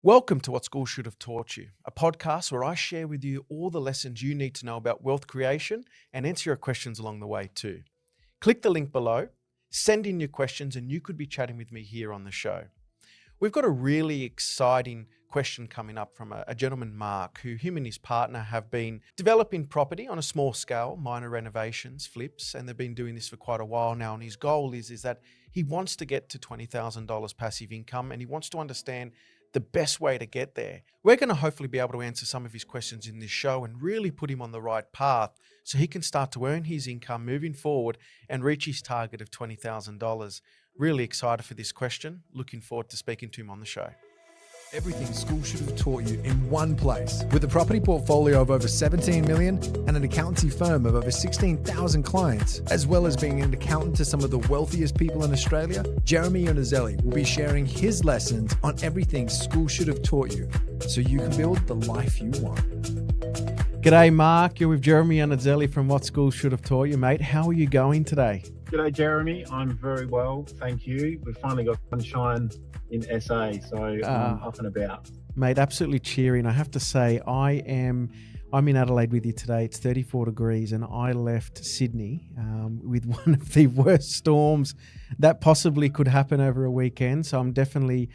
Welcome to What School Should Have Taught You, a podcast where I share with you all the lessons you need to know about wealth creation and answer your questions along the way too. Click the link below, send in your questions, and you could be chatting with me here on the show. We've got a really exciting question coming up from a gentleman, Mark, who him and his partner have been developing property on a small scale, minor renovations, flips, and they've been doing this for quite a while now. And his goal is that he wants to get to $20,000 passive income and he wants to understand the best way to get there. We're going to hopefully be able to answer some of his questions in this show and really put him on the right path so he can start to earn his income moving forward and reach his target of $20,000. Really excited for this question. Looking forward to speaking to him on the show. Everything school should have taught you in one place. With a property portfolio of over 17 million and an accountancy firm of over 16,000 clients, as well as being an accountant to some of the wealthiest people in Australia, Jeremy Iannuzzelli will be sharing his lessons on everything school should have taught you so you can build the life you want. G'day, Mark. You're with Jeremy Iannuzzelli from What School Should Have Taught You, mate. How are you going today? G'day, Jeremy. I'm very well, thank you. We've finally got sunshine in SA, so I'm up and about. Mate, absolutely cheering. I have to say, I'm in Adelaide with you today. It's 34 degrees, and I left Sydney with one of the worst storms that possibly could happen over a weekend. So I'm definitely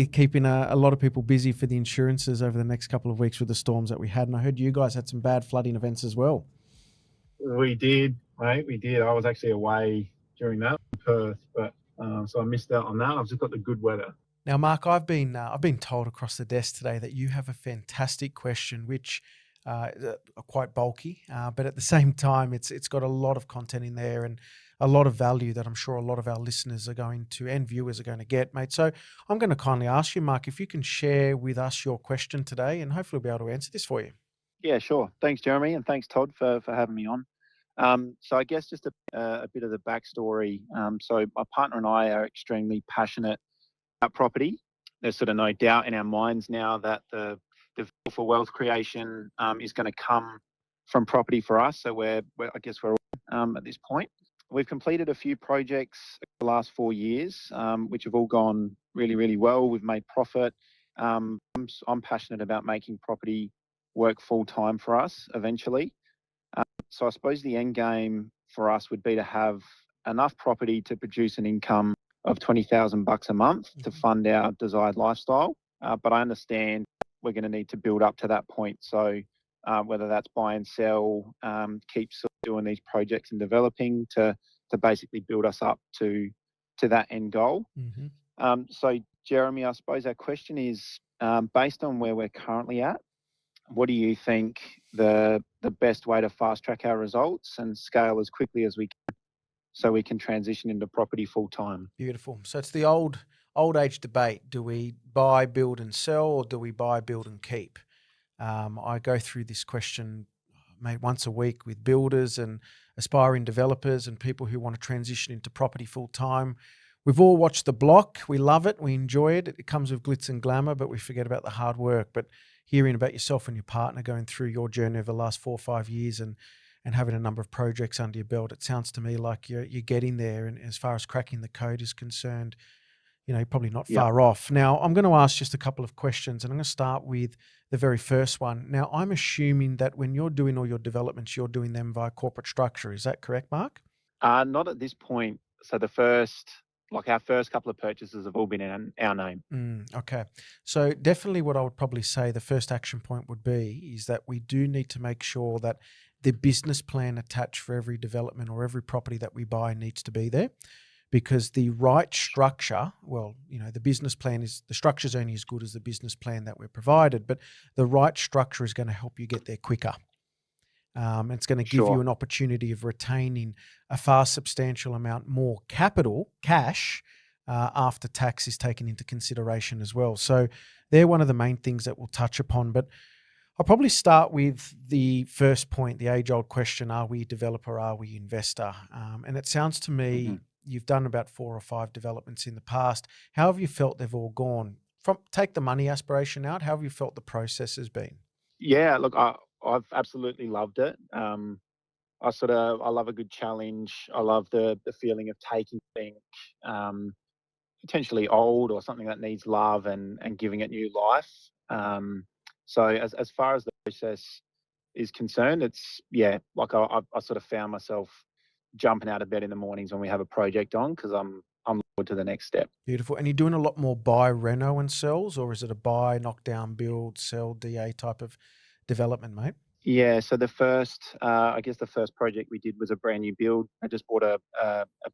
keeping a lot of people busy for the insurances over the next couple of weeks with the storms that we had. And I heard you guys had some bad flooding events as well. We did, mate. We did. I was actually away during that in Perth, but so I missed out on that. I've just got the good weather. Now, Mark, I've been told across the desk today that you have a fantastic question, which are quite bulky, but at the same time, it's got a lot of content in there and a lot of value that I'm sure a lot of our listeners are going to and viewers are going to get, mate. So I'm going to kindly ask you, Mark, if you can share with us your question today, and hopefully we'll be able to answer this for you. Yeah, sure. Thanks, Jeremy, and thanks, Todd, for having me on. So I guess just a bit of the backstory. So my partner and I are extremely passionate about property. There's sort of no doubt in our minds now that the vehicle for wealth creation is going to come from property for us. So we're all at this point. We've completed a few projects the last 4 years, which have all gone really, really well. We've made profit. I'm passionate about making property work full time for us eventually. So I suppose the end game for us would be to have enough property to produce an income of $20,000 a month to fund our desired lifestyle. But I understand we're going to need to build up to that point. So whether that's buy and sell, keep doing these projects and developing to basically build us up to that end goal. Mm-hmm. So Jeremy, I suppose our question is, based on where we're currently at, what do you think the best way to fast track our results and scale as quickly as we can so we can transition into property full time? Beautiful. So it's the old age debate. Do we buy, build and sell, or do we buy, build and keep? I go through this question, mate, once a week with builders and aspiring developers and people who want to transition into property full time. We've all watched The Block. We love it. We enjoy it. It comes with glitz and glamour, but we forget about the hard work. But hearing about yourself and your partner going through your journey over the last 4 or 5 years and having a number of projects under your belt, it sounds to me like you're getting there. And as far as cracking the code is concerned, you know, you're probably not far off. Now, I'm going to ask just a couple of questions, and I'm going to start with the very first one. Now, I'm assuming that when you're doing all your developments, you're doing them via corporate structure. Is that correct, Mark? Not at this point. So our first couple of purchases have all been in our name. Okay. So definitely what I would probably say the first action point would be is that we do need to make sure that the business plan attached for every development or every property that we buy needs to be there, because the right structure, well, you know, the structure is only as good as the business plan that we're provided, but the right structure is going to help you get there quicker. It's going to give you an opportunity of retaining a far substantial amount more cash, after tax is taken into consideration as well. So they're one of the main things that we'll touch upon. But I'll probably start with the first point, the age-old question, are we developer, are we investor? And it sounds to me you've done about 4 or 5 developments in the past. How have you felt they've all gone? Take the money aspiration out, how have you felt the process has been? Yeah, look, I've absolutely loved it. I love a good challenge. I love the feeling of taking things potentially old or something that needs love and giving it new life. So as far as the process is concerned, it's like I sort of found myself jumping out of bed in the mornings when we have a project on, because I'm looking to the next step. Beautiful. And you're doing a lot more buy, reno, and sells, or is it a buy, knock down, build, sell, DA type of development, mate? Yeah, so the first project we did was a brand new build. I just bought a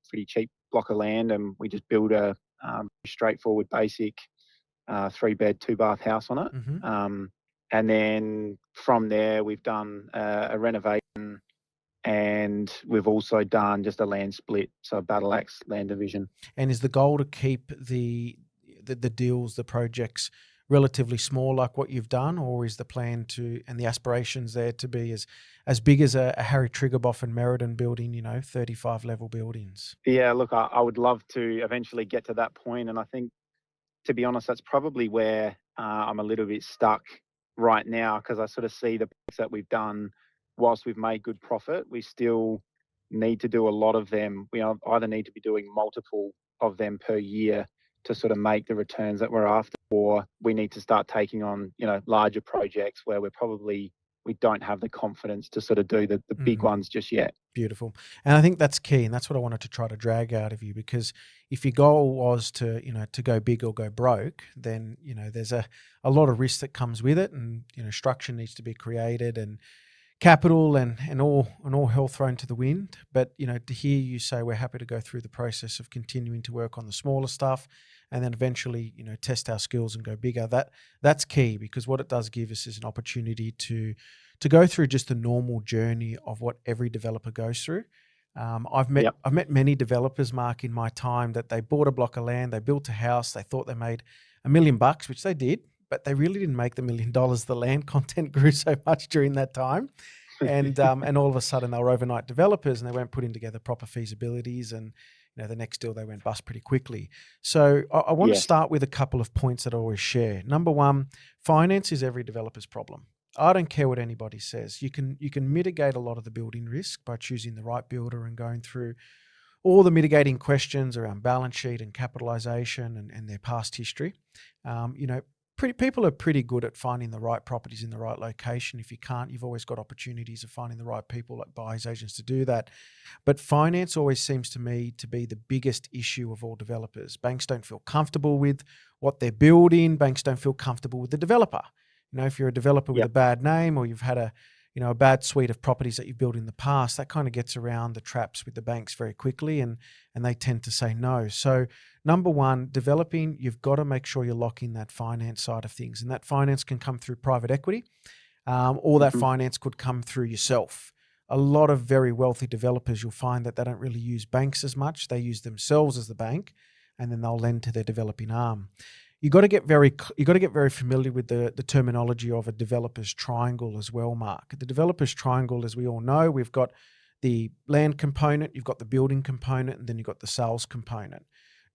pretty cheap block of land, and we just built a straightforward, basic 3-bed, 2-bath house on it. Mm-hmm. And then from there, we've done a renovation, and we've also done just a land split, so a battle axe land division. And is the goal to keep the deals, the projects relatively small like what you've done, or is the plan to, and the aspirations there to be as big as a Harry Triggerboff and Meriden building, 35 level buildings? Yeah, look, I would love to eventually get to that point, and I think, to be honest, that's probably where I'm a little bit stuck right now, because I sort of see the projects that we've done. Whilst we've made good profit, we still need to do a lot of them. We either need to be doing multiple of them per year to sort of make the returns that we're after, or we need to start taking on, larger projects where we don't have the confidence to sort of do the big ones just yet. Beautiful. And I think that's key. And that's what I wanted to try to drag out of you, because if your goal was to, to go big or go broke, then, there's a lot of risk that comes with it. And, structure needs to be created, and capital and all hell thrown to the wind. But, to hear you say we're happy to go through the process of continuing to work on the smaller stuff, and then eventually, test our skills and go bigger, that's key, because what it does give us is an opportunity to go through just the normal journey of what every developer goes through. I've met many developers, Mark, in my time, that they bought a block of land, they built a house, they thought they made $1 million, which they did, but they really didn't make the $1 million. The land content grew so much during that time. And all of a sudden they were overnight developers, and they weren't putting together proper feasibilities, and the next deal they went bust pretty quickly. So I want to start with a couple of points that I always share. Number one, finance is every developer's problem. I don't care what anybody says. You can mitigate a lot of the building risk by choosing the right builder and going through all the mitigating questions around balance sheet and capitalization and their past history. People are pretty good at finding the right properties in the right location. If you can't, you've always got opportunities of finding the right people, like buyers agents, to do that. But finance always seems to me to be the biggest issue of all developers. Banks don't feel comfortable with what they're building. Banks don't feel comfortable with the developer. If you're a developer with a bad name, or you've had a bad suite of properties that you've built in the past, that kind of gets around the traps with the banks very quickly, and they tend to say no. So number one, developing, you've got to make sure you're locking that finance side of things. And that finance can come through private equity, or that finance could come through yourself. A lot of very wealthy developers, you'll find that they don't really use banks as much. They use themselves as the bank, and then they'll lend to their developing arm. You got to get very familiar with the terminology of a developer's triangle as well, Mark. The developer's triangle, as we all know, we've got the land component, you've got the building component, and then you've got the sales component.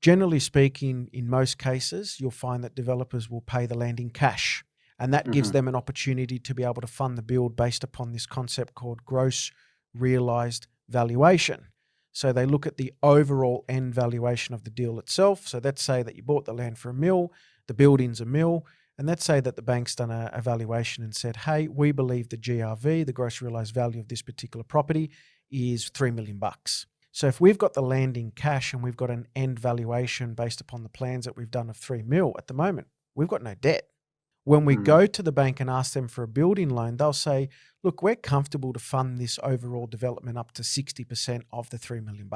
Generally speaking, in most cases, you'll find that developers will pay the land in cash, and that gives them an opportunity to be able to fund the build based upon this concept called gross realized valuation. So they look at the overall end valuation of the deal itself. So let's say that you bought the land for $1 million, the building's $1 million, and let's say that the bank's done a valuation and said, hey, we believe the GRV, the gross realized value of this particular property, is $3 million. So if we've got the land in cash and we've got an end valuation based upon the plans that we've done of $3 million at the moment, we've got no debt. When we go to the bank and ask them for a building loan, they'll say, look, we're comfortable to fund this overall development up to 60% of the $3 million.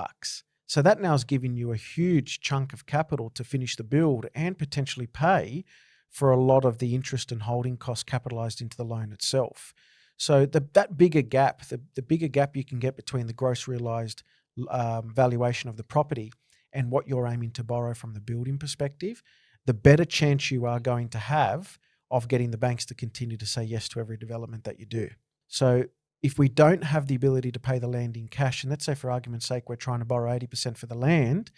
So that now is giving you a huge chunk of capital to finish the build and potentially pay for a lot of the interest and holding costs capitalized into the loan itself. So that bigger gap, the bigger gap you can get between the gross realized valuation of the property and what you're aiming to borrow from the building perspective, the better chance you are going to have of getting the banks to continue to say yes to every development that you do. So if we don't have the ability to pay the land in cash, and let's say for argument's sake, we're trying to borrow 80% for the land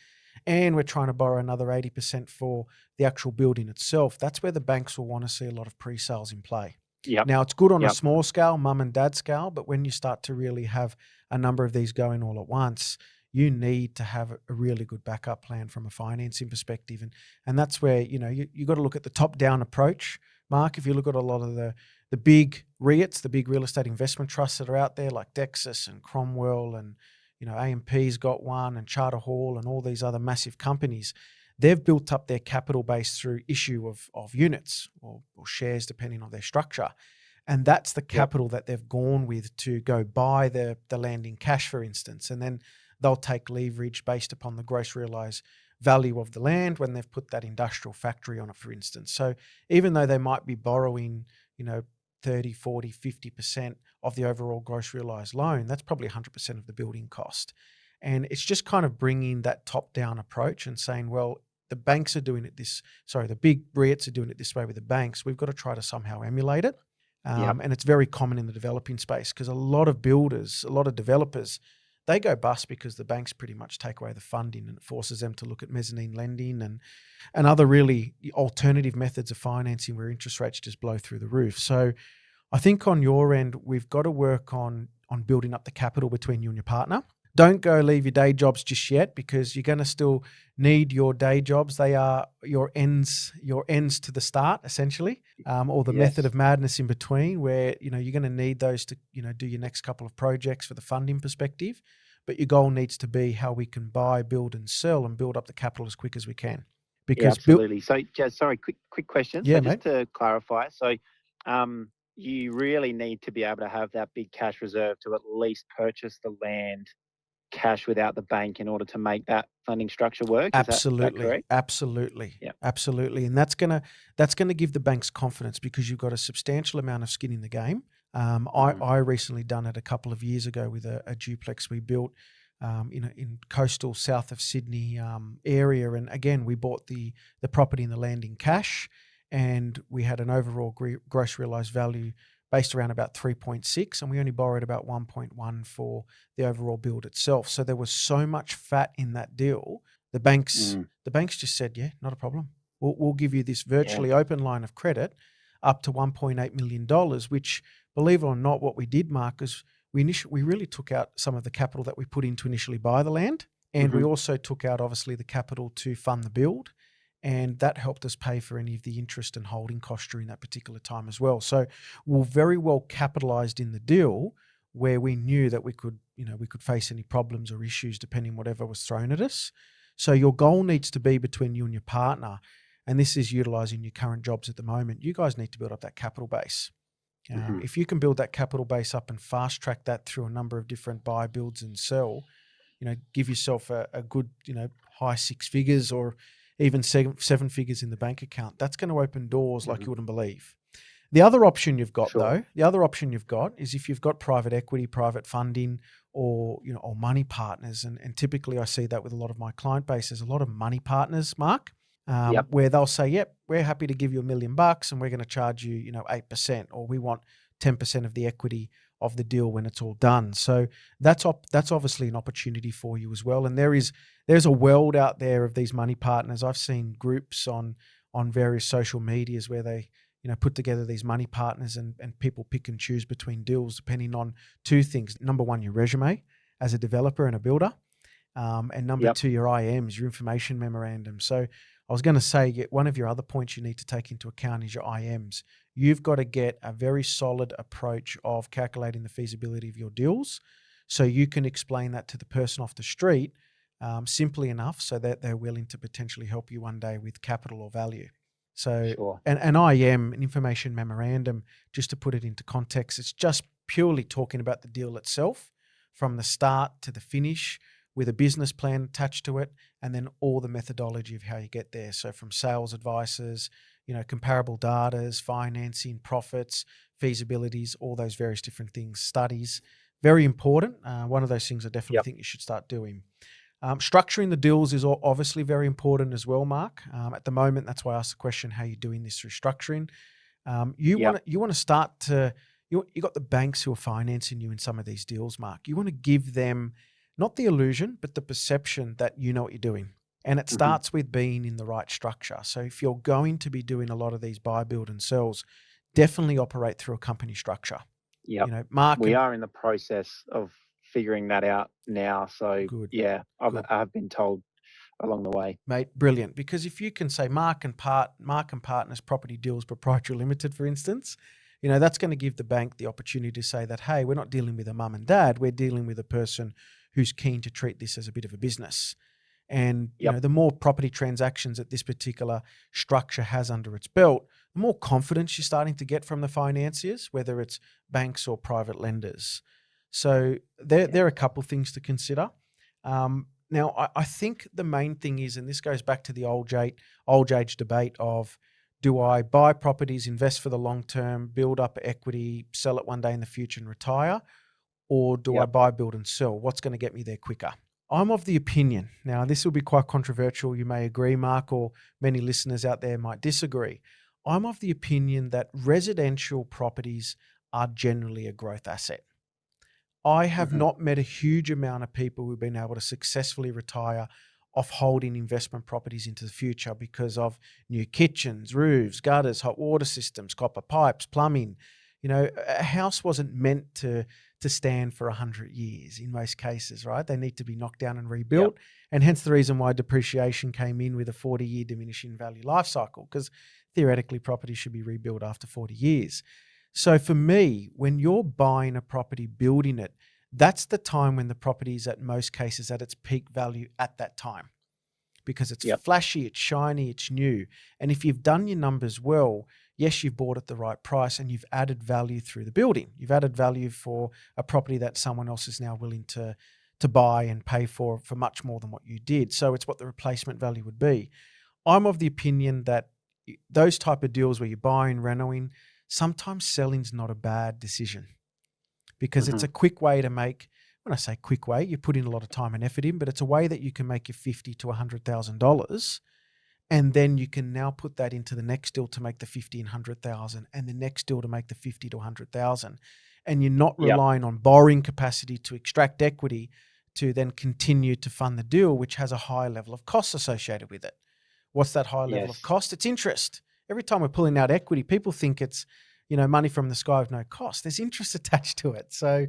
and we're trying to borrow another 80% for the actual building itself, that's where the banks will want to see a lot of pre-sales in play. Now, it's good on a small scale, mum and dad scale, but when you start to really have a number of these going all at once, you need to have a really good backup plan from a financing perspective. And that's where, you got to look at the top-down approach, Mark. If you look at a lot of the big REITs, the big real estate investment trusts that are out there, like Dexus and Cromwell and, AMP's got one, and Charter Hall and all these other massive companies, they've built up their capital base through issue of units or shares, depending on their structure. And that's the capital that they've gone with to go buy the land in cash, for instance. And then they'll take leverage based upon the gross realised value of the land when they've put that industrial factory on it, for instance. So even though they might be borrowing, 30, 40, 50% of the overall gross realised loan, that's probably 100% of the building cost. And it's just kind of bringing that top-down approach and saying, well, the banks are doing it the big REITs are doing it this way with the banks. We've got to try to somehow emulate it. And it's very common in the developing space because a lot of builders, a lot of developers, they go bust because the banks pretty much take away the funding, and it forces them to look at mezzanine lending and other really alternative methods of financing where interest rates just blow through the roof. So I think on your end, we've got to work on building up the capital between you and your partner. Don't go leave your day jobs just yet, because you're going to still need your day jobs. They are your ends to the start, essentially, or the method of madness in between, where you're going to need those to do your next couple of projects for the funding perspective. But your goal needs to be how we can buy, build, and sell, and build up the capital as quick as we can. Because absolutely. So, Jazz, sorry, quick question. Yeah, so just mate. to clarify, so you really need to be able to have that big cash reserve to at least purchase the land cash without the bank in order to make that funding structure work. Absolutely. Is that correct? Absolutely. Yeah. Absolutely. And that's gonna give the banks confidence, because you've got a substantial amount of skin in the game. I recently done it a couple of years ago with a duplex we built in coastal south of Sydney area. And again, we bought the property and the land in cash, and we had an overall gross realised value based around about 3.6, and we only borrowed about 1.1 for the overall build itself. So there was so much fat in that deal. The banks just said, yeah, not a problem. We'll give you this virtually open line of credit up to $1.8 million, which, believe it or not, what we did, Mark, is we really took out some of the capital that we put in to initially buy the land, and we also took out, obviously, the capital to fund the build. And that helped us pay for any of the interest and holding costs during that particular time as well. So we're very well capitalized in the deal, where we knew that we could face any problems or issues depending whatever was thrown at us. So your goal needs to be between you and your partner, and this is utilizing your current jobs at the moment. You guys need to build up that capital base. If you can build that capital base up and fast track that through a number of different buy, builds, and sell, give yourself a good, high six figures or even seven figures in the bank account. That's going to open doors like you wouldn't believe. The other option you've got, is if you've got private equity, private funding, or or money partners, and typically I see that with a lot of my client base. There's a lot of money partners, Mark, where they'll say, "Yep, we're happy to give you $1 million, and we're going to charge you, 8%, or we want 10% of the equity of the deal when it's all done." So that's obviously an opportunity for you as well. And there's a world out there of these money partners. I've seen groups on various social medias where they put together these money partners, and people pick and choose between deals depending on two things. Number one, your resume as a developer and a builder, and number two, your IMs, your information memorandum. So I was going to say, one of your other points you need to take into account is your IMs. You've got to get a very solid approach of calculating the feasibility of your deals, so you can explain that to the person off the street simply enough so that they're willing to potentially help you one day with capital or value. So an IM, an information memorandum, just to put it into context, it's just purely talking about the deal itself from the start to the finish, with a business plan attached to it, and then all the methodology of how you get there. So from sales advices, comparable datas, financing, profits, feasibilities, all those various different things, studies, very important. One of those things I definitely think you should start doing. Structuring the deals is obviously very important as well, Mark. At the moment, that's why I asked the question, how are you doing this through structuring? You want to start to, you got the banks who are financing you in some of these deals, Mark. You want to give them not the illusion, but the perception that you know what you're doing. And it starts with being in the right structure. So if you're going to be doing a lot of these buy, build, and sells, definitely operate through a company structure. Yeah, Mark. We are in the process of figuring that out now. So Good. yeah, Good. I've been told along the way. Mate, brilliant. Because if you can say Mark and Partners Property Deals Proprietary Limited, for instance, that's going to give the bank the opportunity to say that, hey, we're not dealing with a mum and dad, we're dealing with a person who's keen to treat this as a bit of a business. And Yep. the more property transactions that this particular structure has under its belt, the more confidence you're starting to get from the financiers, whether it's banks or private lenders. So there are a couple of things to consider. Now, I think the main thing is, and this goes back to the old age debate of, do I buy properties, invest for the long term, build up equity, sell it one day in the future and retire? Or do I Yep. buy, build and sell? What's going to get me there quicker? I'm of the opinion, now this will be quite controversial, you may agree, Mark, or many listeners out there might disagree. I'm of the opinion that residential properties are generally a growth asset. I have not met a huge amount of people who've been able to successfully retire off holding investment properties into the future because of new kitchens, roofs, gutters, hot water systems, copper pipes, plumbing. A house wasn't meant to stand for 100 years in most cases, right? They need to be knocked down and rebuilt. Yep. And hence the reason why depreciation came in with a 40-year diminishing value life cycle, because theoretically property should be rebuilt after 40 years. So for me, when you're buying a property, building it, that's the time when the property is at most cases at its peak value at that time, because it's Yep. flashy, it's shiny, it's new. And if you've done your numbers well, yes, you've bought at the right price and you've added value through the building. You've added value for a property that someone else is now willing to buy and pay for much more than what you did. So it's what the replacement value would be. I'm of the opinion that those type of deals where you're buying, renoing, sometimes selling's not a bad decision, because it's a quick way to make, when I say quick way, you put in a lot of time and effort in, but it's a way that you can make your $50,000 to $100,000. And then you can now put that into the next deal to make the 50 and 100,000, and the next deal to make the 50 to 100,000. And you're not relying on borrowing capacity to extract equity to then continue to fund the deal, which has a high level of costs associated with it. What's that high level of cost? It's interest. Every time we're pulling out equity, people think it's, money from the sky with no cost. There's interest attached to it. So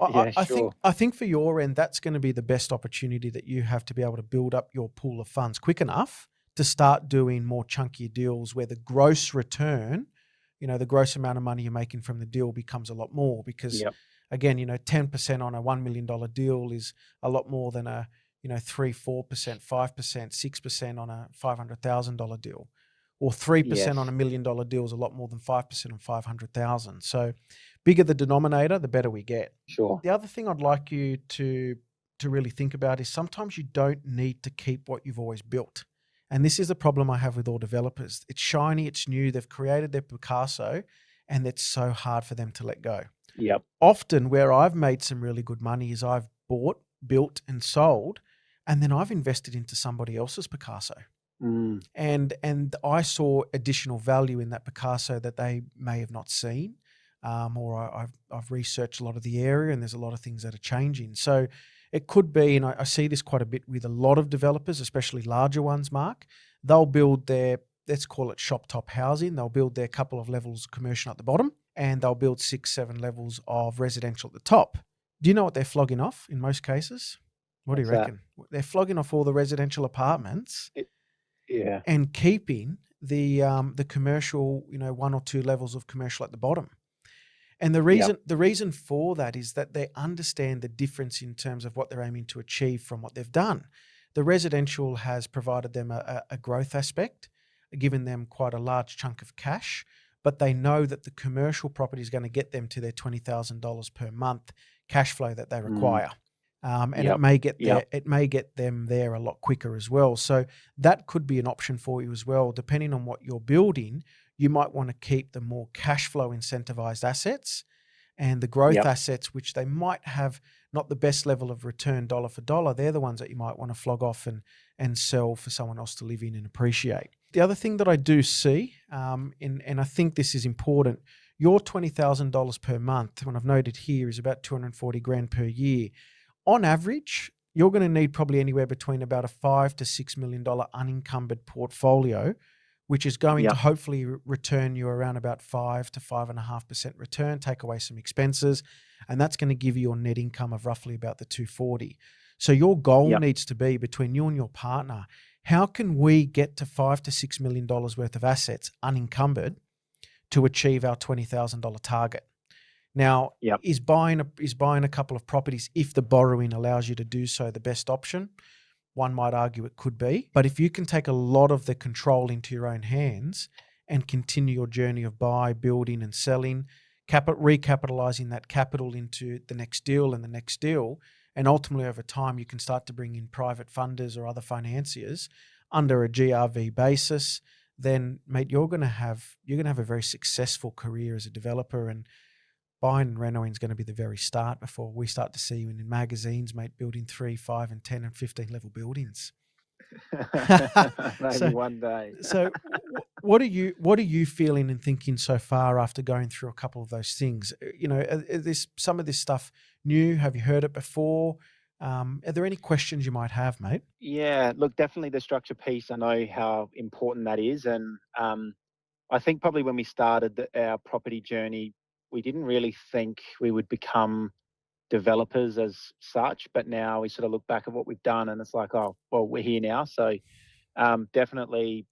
I think for your end, that's going to be the best opportunity that you have to be able to build up your pool of funds quick enough to start doing more chunkier deals where the gross return, the gross amount of money you're making from the deal becomes a lot more, because again, 10% on a $1 million deal is a lot more than a, 3, 4%, 5%, 6% on a $500,000 deal, or 3% on $1 million deal is a lot more than 5% on 500,000. So bigger the denominator, the better we get. Sure. The other thing I'd like you to really think about is sometimes you don't need to keep what you've always built. And this is a problem I have with all developers. It's shiny, it's new, they've created their Picasso, and it's so hard for them to let go. Yep. Often where I've made some really good money is I've bought, built and sold, and then I've invested into somebody else's Picasso. And I saw additional value in that Picasso that they may have not seen, or I've researched a lot of the area, and there's a lot of things that are changing. So it could be, and I see this quite a bit with a lot of developers, especially larger ones, Mark. They'll build their, let's call it shop top housing. They'll build their couple of levels of commercial at the bottom, and they'll build 6, 7 levels of residential at the top. Do you know what they're flogging off in most cases? What do you reckon? They're flogging off all the residential apartments. And keeping the commercial, 1 or 2 levels of commercial at the bottom. And the reason for that is that they understand the difference in terms of what they're aiming to achieve from what they've done. The residential has provided them a growth aspect, given them quite a large chunk of cash, but they know that the commercial property is going to get them to their $20,000 per month cash flow that they require. And it may get them there a lot quicker as well. So that could be an option for you as well. Depending on what you're building, you might want to keep the more cash flow incentivized assets, and the growth assets, which they might have not the best level of return dollar for dollar. They're the ones that you might want to flog off and sell for someone else to live in and appreciate. The other thing that I do see, and I think this is important, your $20,000 per month, when I've noted here, is about $240,000 per year. On average, you're going to need probably anywhere between about a $5 to $6 million unencumbered portfolio, which is going to Yep. hopefully return you around about 5 to 5.5% return, take away some expenses, and that's going to give you your net income of roughly about the 240. So your goal Yep. needs to be, between you and your partner, how can we get to $5 to $6 million worth of assets unencumbered to achieve our $20,000 target? Now, Yep. is buying a couple of properties, if the borrowing allows you to do so, the best option? One might argue it could be. But if you can take a lot of the control into your own hands and continue your journey of buy, building and selling, recapitalizing that capital into the next deal and the next deal, and ultimately over time you can start to bring in private funders or other financiers under a GRV basis, then mate, you're going to have a very successful career as a developer. And buying and renoing is going to be the very start before we start to see you in magazines, mate, building 3, 5, and 10 and 15 level buildings. Maybe So- one day. So, what are you feeling and thinking so far after going through a couple of those things? You know, is some of this stuff new? Have you heard it before? Are there any questions you might have, mate? Yeah, look, definitely the structure piece. I know how important that is, and I think probably when we started our property journey, we didn't really think we would become developers as such. But now we sort of look back at what we've done, and it's like, oh, well, we're here now. So definitely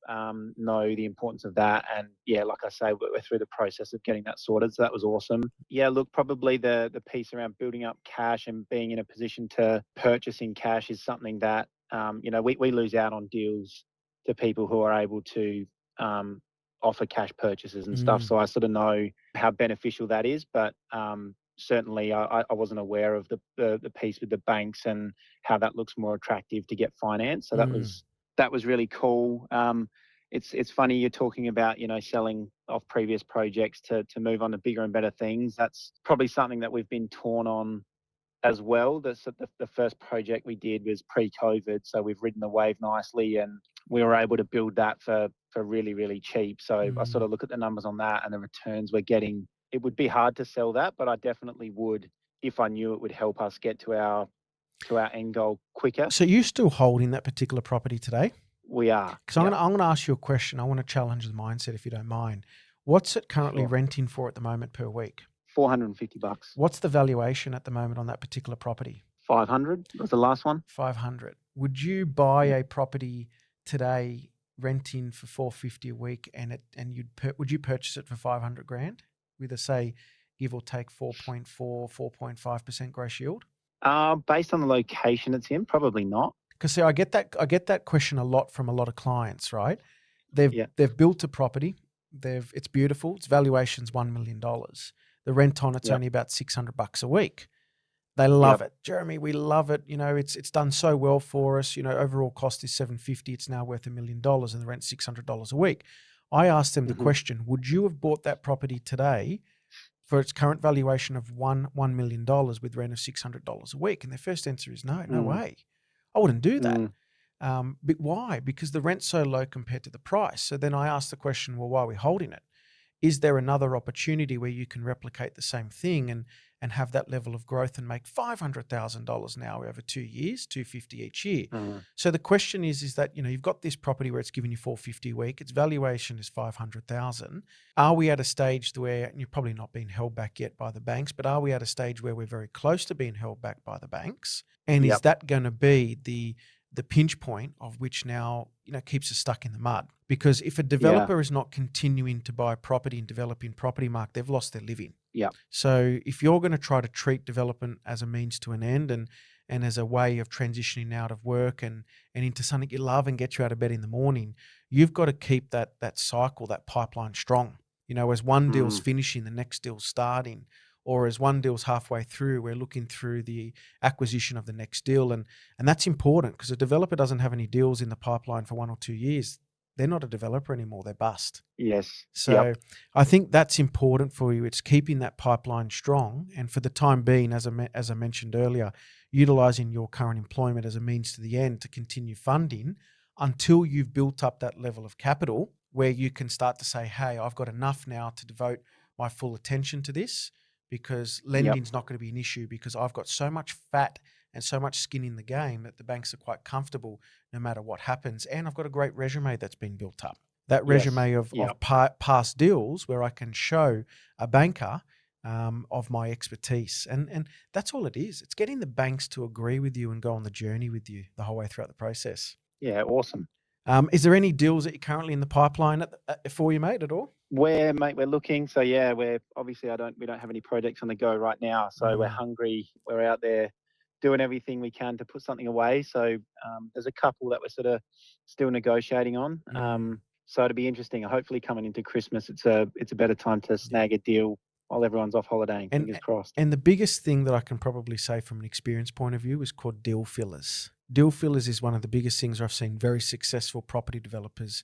know the importance of that. And yeah, like I say, we're through the process of getting that sorted. So that was awesome. Yeah, look, probably the piece around building up cash and being in a position to purchase in cash is something that, we lose out on deals to people who are able to offer cash purchases and stuff. So I sort of know how beneficial that is. But certainly I wasn't aware of the piece with the banks and how that looks more attractive to get finance. So that was really cool. It's funny you're talking about, selling off previous projects to move on to bigger and better things. That's probably something that we've been torn on as well. The first project we did was pre-COVID, so we've ridden the wave nicely, and we were able to build that for really, really cheap. So I sort of look at the numbers on that and the returns we're getting. It would be hard to sell that, but I definitely would if I knew it would help us get to our end goal quicker. So you still holding that particular property today? We are. Because I'm going to ask you a question. I want to challenge the mindset, if you don't mind. What's it currently Sure. renting for at the moment per week? $450. What's the valuation at the moment on that particular property? 500 was the last one. 500. Would you buy a property today renting for $450 a week, and would you purchase it for 500 grand with a, say, give or take 4.5% gross yield? Based on the location it's in, probably not. Because see, I get that question a lot from a lot of clients, right? They've built a property, it's beautiful, its valuation's $1 million. The rent on it's only about $600 a week. They love it. Jeremy, we love it. It's done so well for us. Overall cost is $750. It's now worth $1 million and the rent's $600 a week. I asked them the question, would you have bought that property today for its current valuation of $1 million with rent of $600 a week? And their first answer is no way. I wouldn't do that. But why? Because the rent's so low compared to the price. So then I asked the question, well, why are we holding it? Is there another opportunity where you can replicate the same thing and have that level of growth and make $500,000 now over 2 years, $250 each year? So the question is that, you've got this property where it's giving you $450 a week, its valuation is $500,000. Are we at a stage where, and you're probably not being held back yet by the banks, but are we at a stage where we're very close to being held back by the banks? And is that going to be the pinch point of which now, keeps us stuck in the mud? Because if a developer is not continuing to buy property and develop in property, Mark, they've lost their living. So if you're going to try to treat development as a means to an end and as a way of transitioning out of work and into something you love and get you out of bed in the morning, you've got to keep that cycle, that pipeline strong. As one deal's finishing, the next deal's starting. Or as one deal's halfway through, we're looking through the acquisition of the next deal. And that's important because a developer doesn't have any deals in the pipeline for 1 or 2 years. They're not a developer anymore. They're bust. Yes. So I think that's important for you. It's keeping that pipeline strong. And for the time being, as I mentioned earlier, utilizing your current employment as a means to the end to continue funding until you've built up that level of capital where you can start to say, hey, I've got enough now to devote my full attention to this, because lending's not going to be an issue because I've got so much fat and so much skin in the game that the banks are quite comfortable no matter what happens. And I've got a great resume that's been built up. that Yes. resume of Yep. past deals where I can show a banker of my expertise. And that's all it is. It's getting the banks to agree with you and go on the journey with you the whole way throughout the process. Yeah. Awesome. Is there any deals that you're currently in the pipeline for you, mate, at all? We're looking. So yeah, we're obviously we don't have any projects on the go right now. So we're Mm. hungry. We're out there doing everything we can to put something away. So there's a couple that we're sort of still negotiating on. So it'll be interesting. Hopefully coming into Christmas, it's a better time to snag a deal while everyone's off holidaying. Fingers crossed. And the biggest thing that I can probably say from an experience point of view is called deal fillers. Deal fillers is one of the biggest things I've seen very successful property developers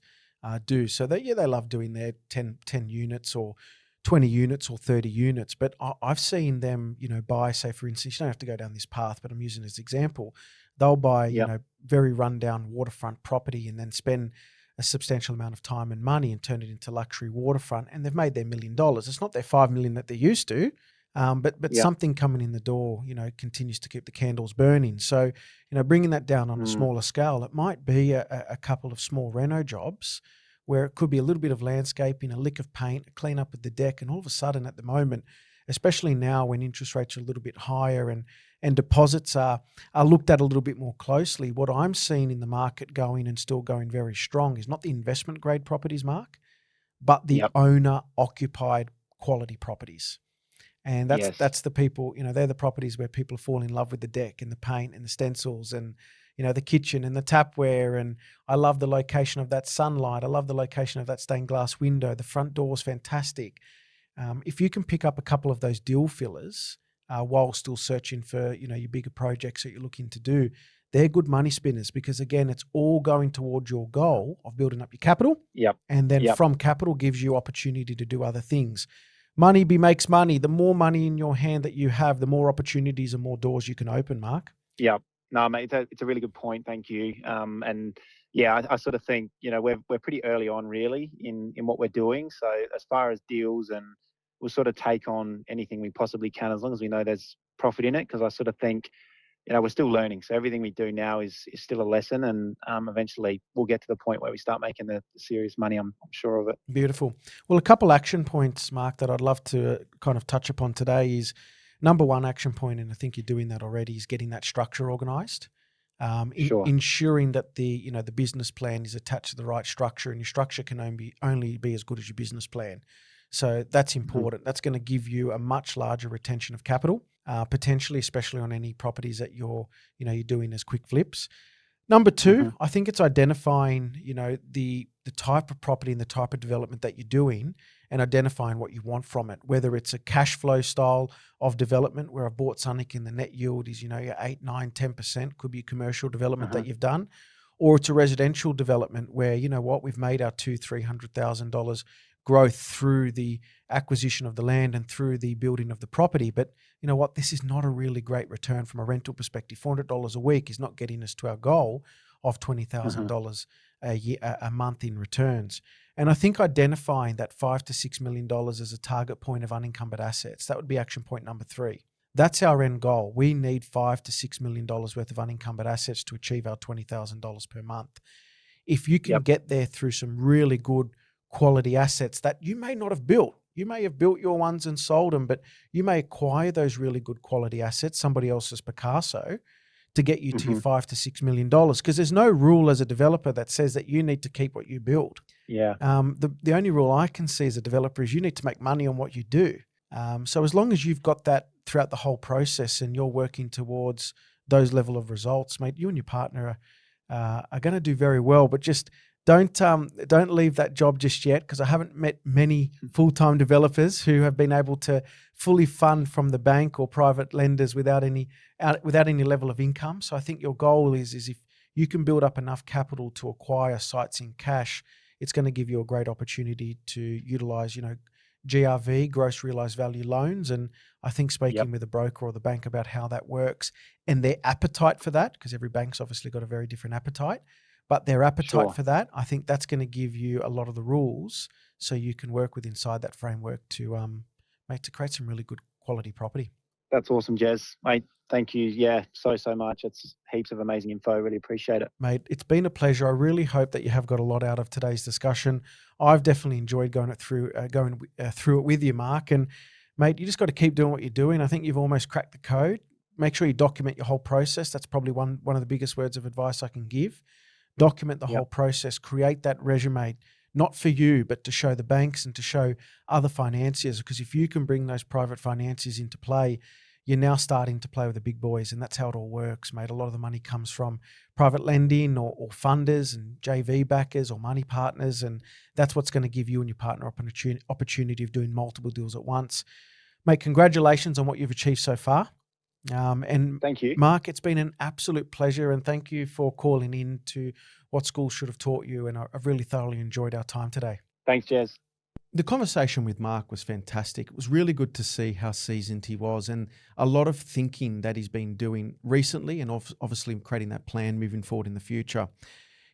do. So they love doing their 10 units or 20 units or 30 units. But I've seen them, buy, say, for instance, you don't have to go down this path, but I'm using it as an example. They'll buy, Yep. very rundown waterfront property and then spend a substantial amount of time and money and turn it into luxury waterfront, and they've made their $1 million. It's not their $5 million that they're used to, but Yep. something coming in the door, continues to keep the candles burning. So, bringing that down on a smaller scale, it might be a couple of small reno jobs where it could be a little bit of landscaping, a lick of paint, a clean up of the deck, and all of a sudden at the moment, especially now when interest rates are a little bit higher and deposits are looked at a little bit more closely, what I'm seeing in the market going and still going very strong is not the investment grade properties, Mark, but the Yep. owner occupied quality properties. And Yes. that's the people, they're the properties where people fall in love with the deck and the paint and the stencils and, the kitchen and the tapware. And I love the location of that sunlight. I love the location of that stained glass window. The front door is fantastic. If you can pick up a couple of those deal fillers while still searching for, your bigger projects that you're looking to do, they're good money spinners because, again, it's all going towards your goal of building up your capital. Yep. And then Yep. from capital gives you opportunity to do other things. Money makes money. The more money in your hand that you have, the more opportunities and more doors you can open, Mark. Yep. No, mate, it's a really good point. Thank you. And yeah, I sort of think, we're pretty early on really in what we're doing. So as far as deals, and we'll sort of take on anything we possibly can as long as we know there's profit in it. Because I sort of think, we're still learning. So everything we do now is still a lesson, and eventually we'll get to the point where we start making the serious money. I'm sure of it. Beautiful. Well, a couple action points, Mark, that I'd love to kind of touch upon today is number one action point, and I think you're doing that already, is getting that structure organized. Sure. Ensuring that the business plan is attached to the right structure, and your structure can only be as good as your business plan. So that's important. That's going to give you a much larger retention of capital, potentially, especially on any properties that you're doing as quick flips. Number two, I think it's identifying, the type of property and the type of development that you're doing and identifying what you want from it, whether it's a cash flow style of development where I've bought something and the net yield is, your 8, 9, 10%, could be commercial development that you've done, or it's a residential development where, we've made our $200,000-$300,000 growth through the acquisition of the land and through the building of the property. But this is not a really great return from a rental perspective. $400 a week is not getting us to our goal of $20,000 a month in returns. And I think identifying that $5 to $6 million as a target point of unencumbered assets, that would be action point number 3. That's our end goal. We need $5 to $6 million worth of unencumbered assets to achieve our $20,000 per month. If you can get there through some really good quality assets that you may not have built. You may have built your ones and sold them, but you may acquire those really good quality assets, somebody else's Picasso, to get you to your $5 to $6 million. Because there's no rule as a developer that says that you need to keep what you build. Yeah. The only rule I can see as a developer is you need to make money on what you do. So as long as you've got that throughout the whole process and you're working towards those level of results, mate, you and your partner are going to do very well. But just don't leave that job just yet, because I haven't met many full-time developers who have been able to fully fund from the bank or private lenders without any level of income. So I think your goal is if you can build up enough capital to acquire sites in cash, it's going to give you a great opportunity to utilize, GRV, gross realized value loans. And I think speaking with a broker or the bank about how that works and their appetite for that, because every bank's obviously got a very different appetite, but their appetite for that, I think that's going to give you a lot of the rules so you can work with inside that framework to create some really good quality property. That's awesome, Jez. Mate, thank you. Yeah, so much. It's heaps of amazing info. Really appreciate it. Mate, it's been a pleasure. I really hope that you have got a lot out of today's discussion. I've definitely enjoyed going through it with you, Mark. And mate, you just got to keep doing what you're doing. I think you've almost cracked the code. Make sure you document your whole process. That's probably one of the biggest words of advice I can give. Document the whole process. Create that resume, not for you, but to show the banks and to show other financiers. Because if you can bring those private financiers into play, you're now starting to play with the big boys, and that's how it all works, mate. A lot of the money comes from private lending or funders and JV backers or money partners, and that's what's going to give you and your partner opportunity of doing multiple deals at once. Mate, congratulations on what you've achieved so far. And thank you, Mark. It's been an absolute pleasure, and thank you for calling in to What Schools Should Have Taught You, and I've really thoroughly enjoyed our time today. Thanks, Jez. The conversation with Mark was fantastic. It was really good to see how seasoned he was and a lot of thinking that he's been doing recently and obviously creating that plan moving forward in the future.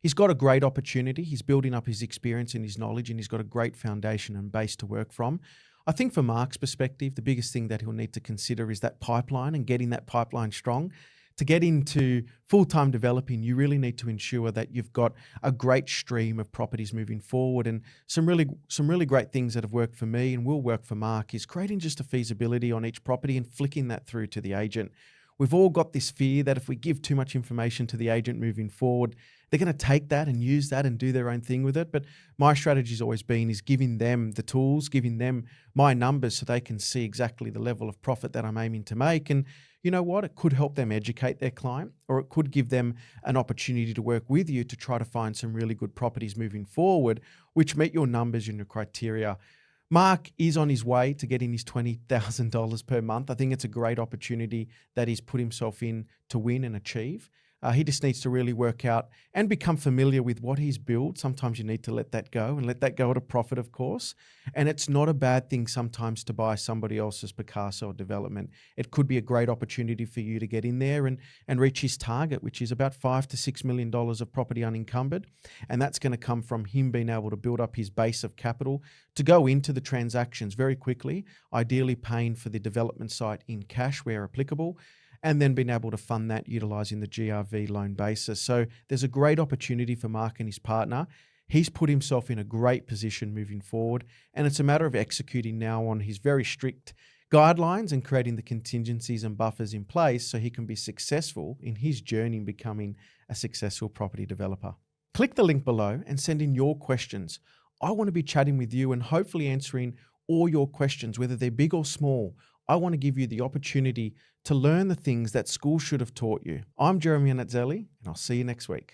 He's got a great opportunity. He's building up his experience and his knowledge, and he's got a great foundation and base to work from. I think from Mark's perspective, the biggest thing that he'll need to consider is that pipeline and getting that pipeline strong. To get into full-time developing, you really need to ensure that you've got a great stream of properties moving forward. And some really great things that have worked for me and will work for Mark is creating just a feasibility on each property and flicking that through to the agent. We've all got this fear that if we give too much information to the agent moving forward, they're going to take that and use that and do their own thing with it. But my strategy has always been is giving them the tools, giving them my numbers so they can see exactly the level of profit that I'm aiming to make. And you know what? It could help them educate their client, or it could give them an opportunity to work with you to try to find some really good properties moving forward, which meet your numbers and your criteria. Mark is on his way to getting his $20,000 per month. I think it's a great opportunity that he's put himself in to win and achieve. He just needs to really work out and become familiar with what he's built. Sometimes you need to let that go and let that go at a profit, of course. And it's not a bad thing sometimes to buy somebody else's Picasso development. It could be a great opportunity for you to get in there and reach his target, which is about $5 to $6 million of property unencumbered. And that's going to come from him being able to build up his base of capital to go into the transactions very quickly, ideally paying for the development site in cash where applicable, and then being able to fund that utilising the GRV loan basis. So there's a great opportunity for Mark and his partner. He's put himself in a great position moving forward, and it's a matter of executing now on his very strict guidelines and creating the contingencies and buffers in place so he can be successful in his journey in becoming a successful property developer. Click the link below and send in your questions. I want to be chatting with you and hopefully answering all your questions, whether they're big or small. I want to give you the opportunity to learn the things that schools should have taught you. I'm Jeremy Iannuzzelli, and I'll see you next week.